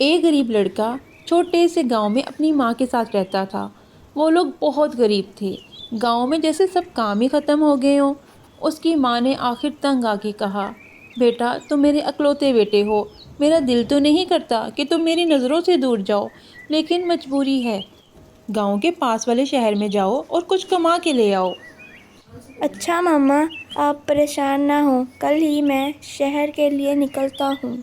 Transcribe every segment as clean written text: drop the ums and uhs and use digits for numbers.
एक गरीब लड़का छोटे से गांव में अपनी माँ के साथ रहता था। वो लोग बहुत गरीब थे। गांव में जैसे सब काम ही ख़त्म हो गए हों। उसकी माँ ने आखिर तंग आके कहा, बेटा तुम मेरे अकलौते बेटे हो। मेरा दिल तो नहीं करता कि तुम मेरी नज़रों से दूर जाओ, लेकिन मजबूरी है। गांव के पास वाले शहर में जाओ और कुछ कमा के ले आओ। अच्छा मामा, आप परेशान ना हो, कल ही मैं शहर के लिए निकलता हूँ।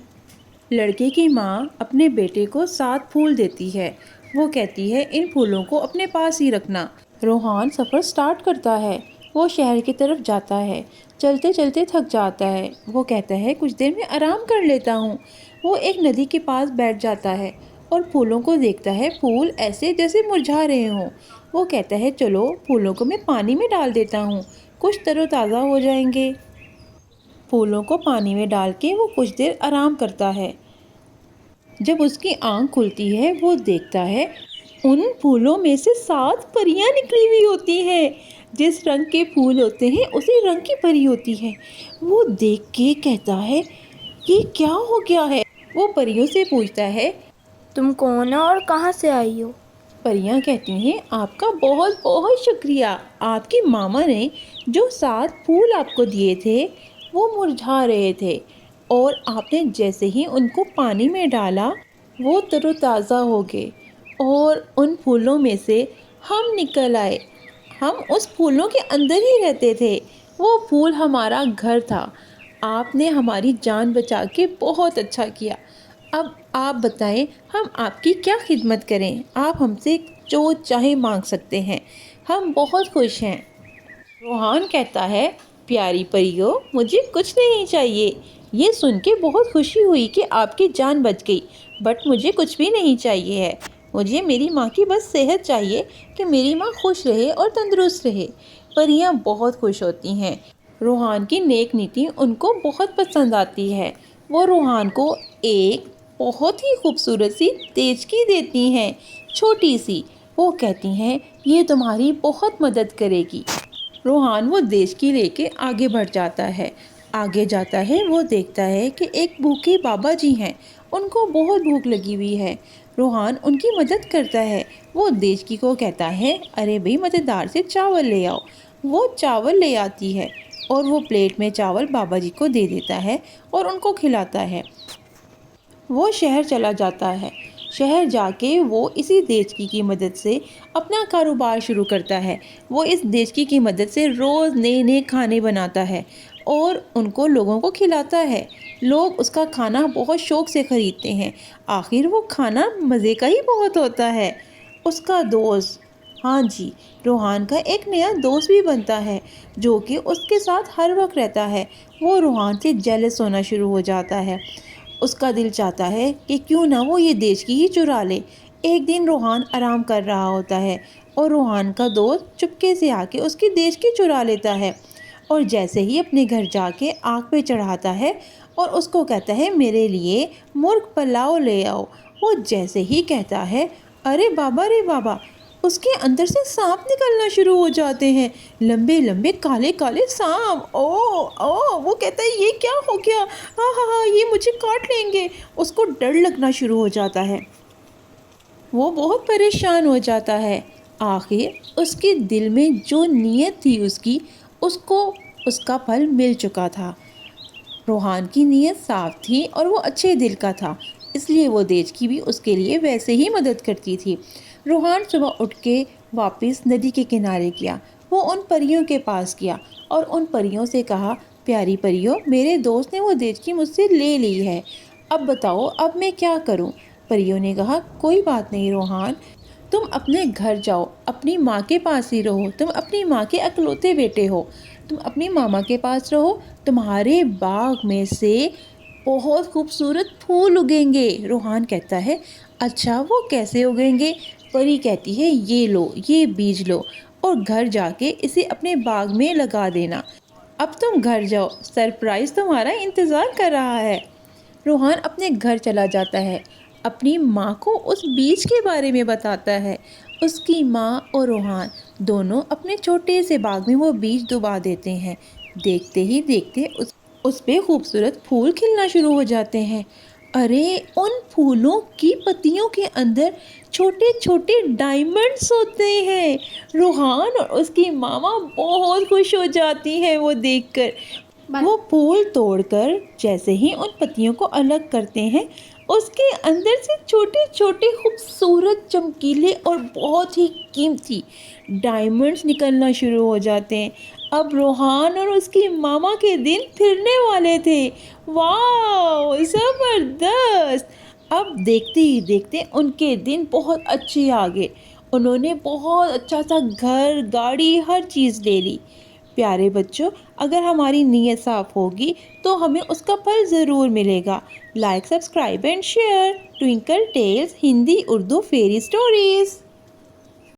लड़के की माँ अपने बेटे को 7 फूल देती है। वो कहती है इन फूलों को अपने पास ही रखना। रोहान सफ़र स्टार्ट करता है। वो शहर की तरफ जाता है। चलते चलते थक जाता है। वो कहता है कुछ देर में आराम कर लेता हूँ। वो एक नदी के पास बैठ जाता है और फूलों को देखता है। फूल ऐसे जैसे मुरझा रहे हों। वो कहता है चलो फूलों को मैं पानी में डाल देता हूँ, कुछ तरोताज़ा हो जाएंगे। फूलों को पानी में डाल के वो कुछ देर आराम करता है। जब उसकी आंख खुलती है वो देखता है उन फूलों में से 7 परियां निकली हुई होती हैं। जिस रंग के फूल होते हैं उसी रंग की परी होती है। वो देख के कहता है ये क्या हो गया है। वो परियों से पूछता है। तुम कौन हो और कहाँ से आई हो? परियां कहती हैं आपका बहुत बहुत शुक्रिया। आपकी मामा ने जो 7 फूल आपको दिए थे वो मुरझा रहे थे, और आपने जैसे ही उनको पानी में डाला वो तरोताज़ा हो गए और उन फूलों में से हम निकल आए। हम उस फूलों के अंदर ही रहते थे। वो फूल हमारा घर था। आपने हमारी जान बचा के बहुत अच्छा किया। अब आप बताएं हम आपकी क्या खिदमत करें। आप हमसे जो चाहे मांग सकते हैं, हम बहुत खुश हैं। रोहान कहता है प्यारी परियों, मुझे कुछ नहीं चाहिए। ये सुन के बहुत खुशी हुई कि आपकी जान बच गई, बट मुझे कुछ भी नहीं चाहिए है। मुझे मेरी माँ की बस सेहत चाहिए कि मेरी माँ खुश रहे और तंदुरुस्त रहे। परियां बहुत खुश होती हैं। रोहान की नेक नीति उनको बहुत पसंद आती है। वो रोहान को एक बहुत ही खूबसूरत सी तेजकी देती हैं, छोटी सी। वो कहती हैं ये तुम्हारी बहुत मदद करेगी। रोहान वो देशकी लेके आगे बढ़ जाता है। आगे जाता है वो देखता है कि एक भूखे बाबा जी हैं। उनको बहुत भूख लगी हुई है। रोहान उनकी मदद करता है। वो देशकी को कहता है अरे भाई मज़ेदार से चावल ले आओ। वो चावल ले आती है और वो प्लेट में चावल बाबा जी को दे देता है और उनको खिलाता है। वो शहर चला जाता है। शहर जाके वो इसी देशकी की मदद से अपना कारोबार शुरू करता है। वो इस देशकी की मदद से रोज़ नए नए खाने बनाता है और उनको लोगों को खिलाता है। लोग उसका खाना बहुत शौक़ से ख़रीदते हैं। आखिर वो खाना मज़े का ही बहुत होता है। उसका दोस्त, हाँ जी, रोहान का एक नया दोस्त भी बनता है जो कि उसके साथ हर वक्त रहता है। वो रोहान से जेलस होना शुरू हो जाता है। उसका दिल चाहता है कि क्यों ना वो ये देश की ही चुरा ले। एक दिन रोहान आराम कर रहा होता है और रोहान का दोस्त चुपके से आके उसकी देश की चुरा लेता है, और जैसे ही अपने घर जाके आग पे चढ़ाता है और उसको कहता है मेरे लिए मुर्ग पुलाव ले आओ। वो जैसे ही कहता है अरे बाबा रे बाबा, उसके अंदर से सांप निकलना शुरू हो जाते हैं। लंबे लंबे काले काले सांप। ओ ओ, वो कहता है ये क्या हो गया। हाँ हाँ हाँ, ये मुझे काट लेंगे। उसको डर लगना शुरू हो जाता है। वो बहुत परेशान हो जाता है। आखिर उसके दिल में जो नीयत थी उसकी, उसको उसका फल मिल चुका था। रोहान की नीयत साफ थी और वो अच्छे दिल का था, इसलिए वो देश की भी उसके लिए वैसे ही मदद करती थी। रोहान सुबह उठ के वापस नदी के किनारे गया। वो उन परियों के पास गया और उन परियों से कहा प्यारी परियों, मेरे दोस्त ने वो देश की मुझसे ले ली है। अब बताओ अब मैं क्या करूं। परियों ने कहा कोई बात नहीं रोहान, तुम अपने घर जाओ, अपनी माँ के पास ही रहो। तुम अपनी माँ के अकलौते बेटे हो। तुम अपनी मामा के पास रहो। तुम्हारे बाग में से बहुत खूबसूरत फूल उगेंगे। रोहान कहता है अच्छा वो कैसे उगेंगे। परी कहती है ये लो, ये बीज लो और घर जाके इसे अपने बाग में लगा देना। अब तुम घर जाओ, सरप्राइज तुम्हारा इंतज़ार कर रहा है। रोहान अपने घर चला जाता है। अपनी माँ को उस बीज के बारे में बताता है। उसकी माँ और रोहान दोनों अपने छोटे से बाग में वो बीज डुबा देते हैं। देखते ही देखते उस पे खूबसूरत फूल खिलना शुरू हो जाते हैं। अरे उन फूलों की पत्तियों के अंदर छोटे छोटे डायमंड्स होते हैं। रूहान और उसकी मामा बहुत खुश हो जाती हैं वो देखकर। वो फूल तोड़कर जैसे ही उन पत्तियों को अलग करते हैं, उसके अंदर से छोटे छोटे खूबसूरत चमकीले और बहुत ही कीमती डायमंड्स निकलना शुरू हो जाते हैं। अब रोहान और उसकी मामा के दिन फिरने वाले थे। वाह, जबरदस्त! अब देखते ही देखते उनके दिन बहुत अच्छे आ गए। उन्होंने बहुत अच्छा सा घर, गाड़ी, हर चीज़ ले ली। प्यारे बच्चों, अगर हमारी नीयत साफ होगी तो हमें उसका फल ज़रूर मिलेगा। Like, subscribe and share. Twinkle Tales Hindi Urdu fairy stories.